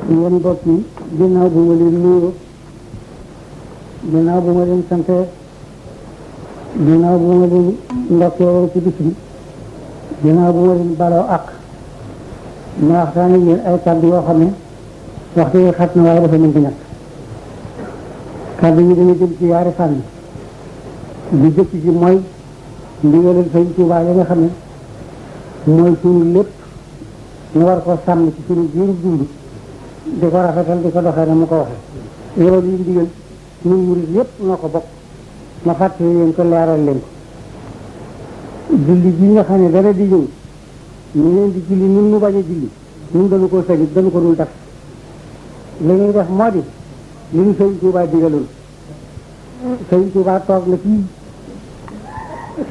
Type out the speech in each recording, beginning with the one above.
yéen mbokk yi ginnaaw bu ma leen nuyoo ginnaaw bu ma leen sante ginnaaw bu ma leen ndokkee ci bis bi ginnaaw bu ma leen baloo ak ma waxtaan ak yéen ay kàddu yoo xam ne waxtu yi xat na waaye dafa mën ko ñàkk kàddu yi dañu jëm ci yaari fànn bi jëkk ci mooy ndigalal Sëñ Tuubaa yi nga xam ne mooy suñu lépp ñu war ko sàmm ci suñu biir dund di ko rafetal di ko doxee na mu ko waxee loolu yi ndigal ñun murid yépp noo ko bokk ma fàttali leen ko leeral leen ko julli ji nga xam ne dara di ñëw ñu leen di julli ñun ñu bañ a julli ñun dañu ko sañit dañu ko dul def li ñuy def moo di li ñu Sëñ Tuubaa digaloon Sëñ Tuubaa toog na fii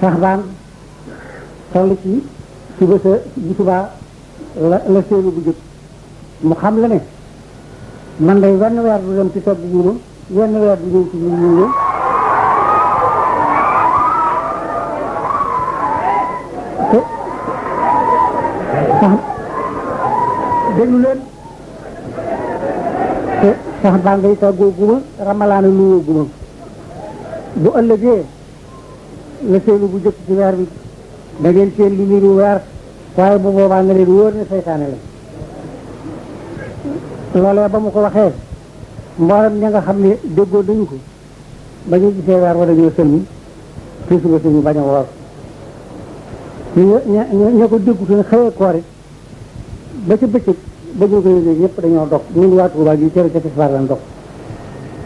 Saxbaan toll ci suba sa bu subaa la seenu bu jëkk mu xam la ne man day wenn weer du dem ci togg guuma wenn weer du ñëw ci ñu ñëw te sax déglu leen te sax baa ngay toggoo guma ramalaana nuyoo guma bu ëllëgee la seenu bu jëkk ci weer bi da ngeen seen lu niru weer waaye bu boobaa nga leen wóor ne seytaane la loolee ba mu ko waxee mboolem ña nga xam ne déggoo dañu ko ba ñu gisee weer wa dañoo sëlmi ci suba suñu bañ a woor ña ko déggu te xëyee koor it ba ca bëccëg ba ñu ko yëgee ñëpp dañoo dog ñun waa Tuubaa gi cër ca tisbaar lan dog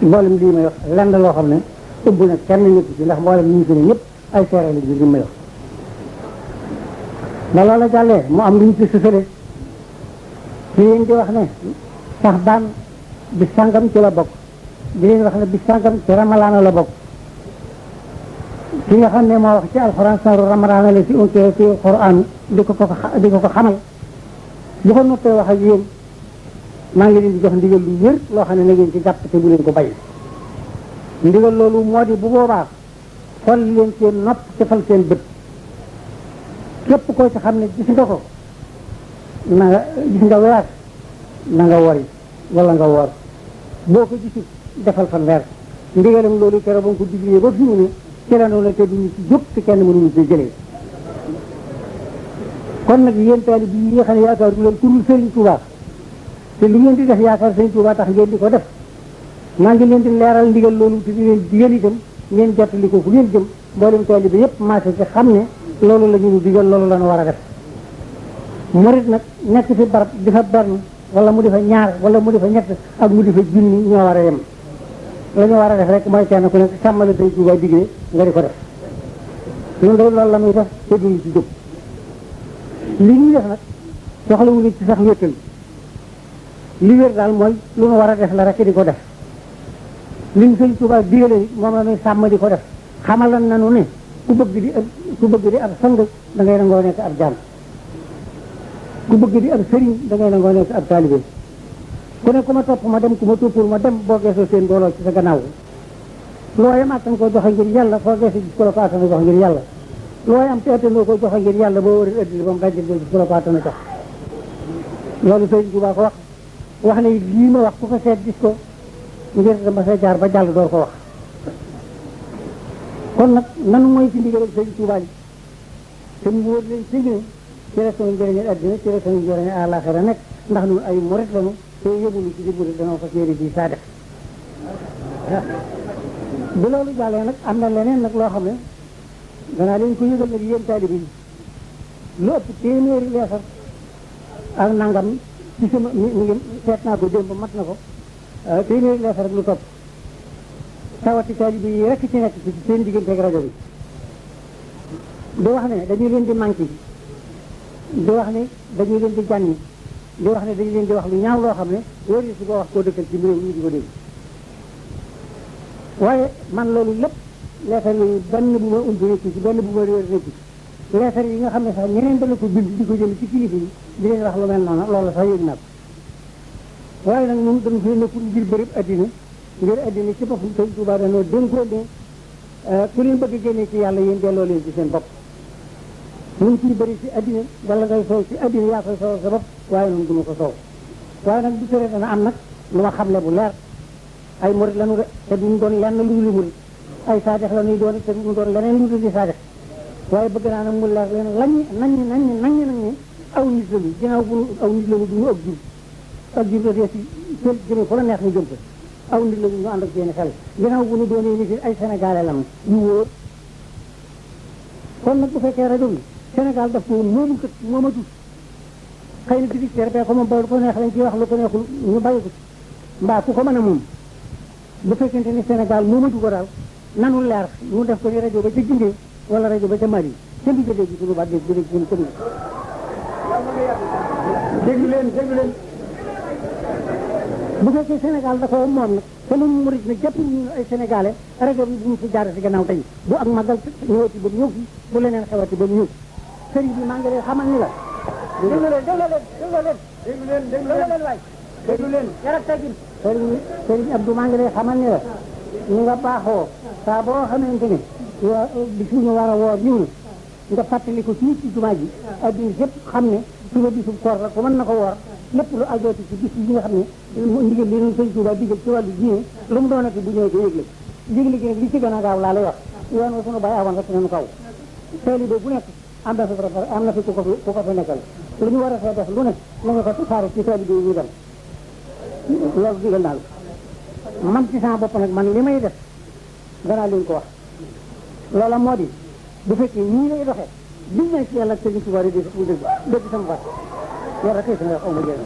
mboolem lii may wax lenn loo xam ne ëmb na kenn ñëpp ci ndax mboolem ñu fi ne ñëpp ay seere la ji li may wax ba loola jàllee mu am lu ñu ci sësale ci yéen di wax ne Saxbaan bis sàngam ci la bokk di leen wax ne bis sàngam ci ramalaana la bokk ki nga xam ne moo wax ci alxuraan saru ramalaana la si untee ci alxuraan di ko xamal bu ko noppee wax ak yéen maa ngi leen di jox ndigal lu wér loo xam ne na ngeen ci jàpp te bu leen ko bay ndigal loolu moo di bu boobaa xool leen seen nopp te fal seen bët képp koo ci xam ne gis nga ko na nga gis nga weer na nga wori wala nga woor boo ko gisul defal fan weer ndigalam loolu keroog ba nga ko diglee ba fi mu ne ci la noonu te duñu ci jóg te kenn mënuñu ci jëlee kon nag yéen taalib yi nga xam ne yaakaar du leen ku dul Sëriñ Tuubaa te lu ngeen di def yaakaar Sëriñ Tuubaa tax ngeen di ko def maa ngi leen di leeral ndigal loolu te di leen digal itam ngeen jottali ko fu ngeen jëm mboolem taalib yépp maase ci xam ne loolu la ñu digal loolu la ñu war a def murit nag nekk fi barab di fa benn wala mu di fa ñaar wala mu di fa ñett ak mu di fa junni ñoo war a yem la ñu war a def rek mooy kenn ku nekk sàmmala Sëñ Tuubaa digle nga di ko def ñun de loolu la muy def te duñu ci jóg li ñuy def nag soxlawu nit ci sax wéttal li wér daal mooy lu ñu war a def la rek di ko def li ñu Sëñ Tuubaa digale moom la ñuy sàmm di ko def xamal nañu ne ku bëgg di ab sang da ngay nangoo nekk ab jaam ku bëgg di ab sëriñ da ngay nangoo nekk ab taalibe ku ne ku ma topp ma dem ku ma toppul ma dem boo geesoo seen mbooloo ci sa gannaaw looy am attan ko joxe ngir yàlla foo geesu gis ku la ko attan jox ngir yàlla looy am te attanoo ko joxe ngir yàlla boo war a ëddil ba mu dajjil boo gis ku la ko attan jox loolu Sëriñ Tuubaa ko wax ne lii ma wax ku ko seet gis ko ngir dama sa jaar ba jàll door ko wax kon nag nanu mooy ci ndigal Sëñ Tuubaa yi te mu wóor leen ci ne ci la sama njëriñu àddina ci la sama njëriñu àllaaxira nekk ndax ñun ay murit lañu te yëmunu ci di murit danoo fas yéene di saa def bi loolu jàllee nag am na leneen nag loo xam ne danaa leen ko yëgal nag yéen taalibe yi lu ëpp téeméeri leesar ak nangam ci sama mi ngi seet naa ko démb mat na ko téeméeri leesar ak lu topp tawati taalibe yi rekk ci nekk ci seen diggante ak rajo bi di wax ne dañu leen di manqué di wax ne dañu leen di jànni di wax ne dañu leen di wax lu ñaaw loo xam ne wóor yi su ko wax koo dëkkal ci réew ñu di ko dégg waaye man loolu lépp leetar yooyu benn bu ma umb nekku ci benn bu ma réer nekku ci leetar yi nga xam ne sax ñeneen dana ko bind di ko jëm ci kilifa yi di leen wax lu mel noonu loolu sax yëg naa ko waaye nag ñun dañu fee nekkul ngir bërëb addina ngir addina ci boppam Sëñ Tuubaa dañoo dénkoo ne ku leen bëgg génnee ci yàlla yéen delloo leen ci seen bopp ñun ciy bëri ci addina wala ngay soow ci addina yaa koy soow sa bopp waaye noonu duma ko soow waaye nag du tere dana am nag lu ma xamle bu leer ay murit lañu de te duñ doon lenn lu dul murit ay saadex la ñuy doon te duñ doon leneen lu dul di saadex waaye bëgg naa nag mu leer leen nañ ne aw nit lañu ginnaaw bu aw nit lañu duñu ak jur la dee si jëme fa la neex ñu jëm fa aw nit lañu ñu ànd ak seen xel ginnaaw bu ñu doonee nit ay sénégalais lam ñu wóor kon nag bu fekkee rajo bi Sénégal daf ko moomu kët moomatut xëy na di terbe ko moom ba lu ko neex lañ ciy wax lu ko neexul ñu bàyyi ko mbaa ku ko mën a moom bu fekkente ni Sénégal moomatu ko daal nanu leer ñu def ko ni rajo ba ca Guinée wala rajo ba ca Mali kenn du jëlee ji suñu baat dégg dégg suñu commune déglu leen bu fekkee Sénégal dafa moom nag te lu murit nag jàpp ñu ay sénégalais rajo bi bu ñu fi jaar si gannaaw tey bu ak magal ñëwati ba ñëw fi bu leneen xewati ba ñëw sëriñ bi maa ngi lay xamal ni la déglu leen waay déglu leen yarak tagin sëriñ Abdou maa ngi lay xamal ni la ñu nga baaxoo saa boo xamante ne bis ñu war a woor ñëw na nga fàttali ko fii ci jumaa ji adduna yëpp xam ne suba bisub koor la ko mën na ko woor lépp lu ajooti ci bis yi nga xam ne ndigal li ñu sëñ Tuubaa digal ci wàllu diine lu mu doonati bu ñëwee ko yëgle yëgle gi nag li ci gën a gaaw laa lay wax yoon wa sunu bàyyi awoon rek nañu kaw taalibe bu nekk am na fi ku ko fa nekkal lu ñu war a fee def lu ne la nga ko saare ci taalibe yi ñu dem loolu digal naa la man ci sama bopp nag man li may def danaa leen ko wax loola moo di bu fekkee nii lay doxee biñ ne ci yàlla ak sëñ Tuubaa di dégg sama baat loolu rek kay sama wax aw ma jëriñ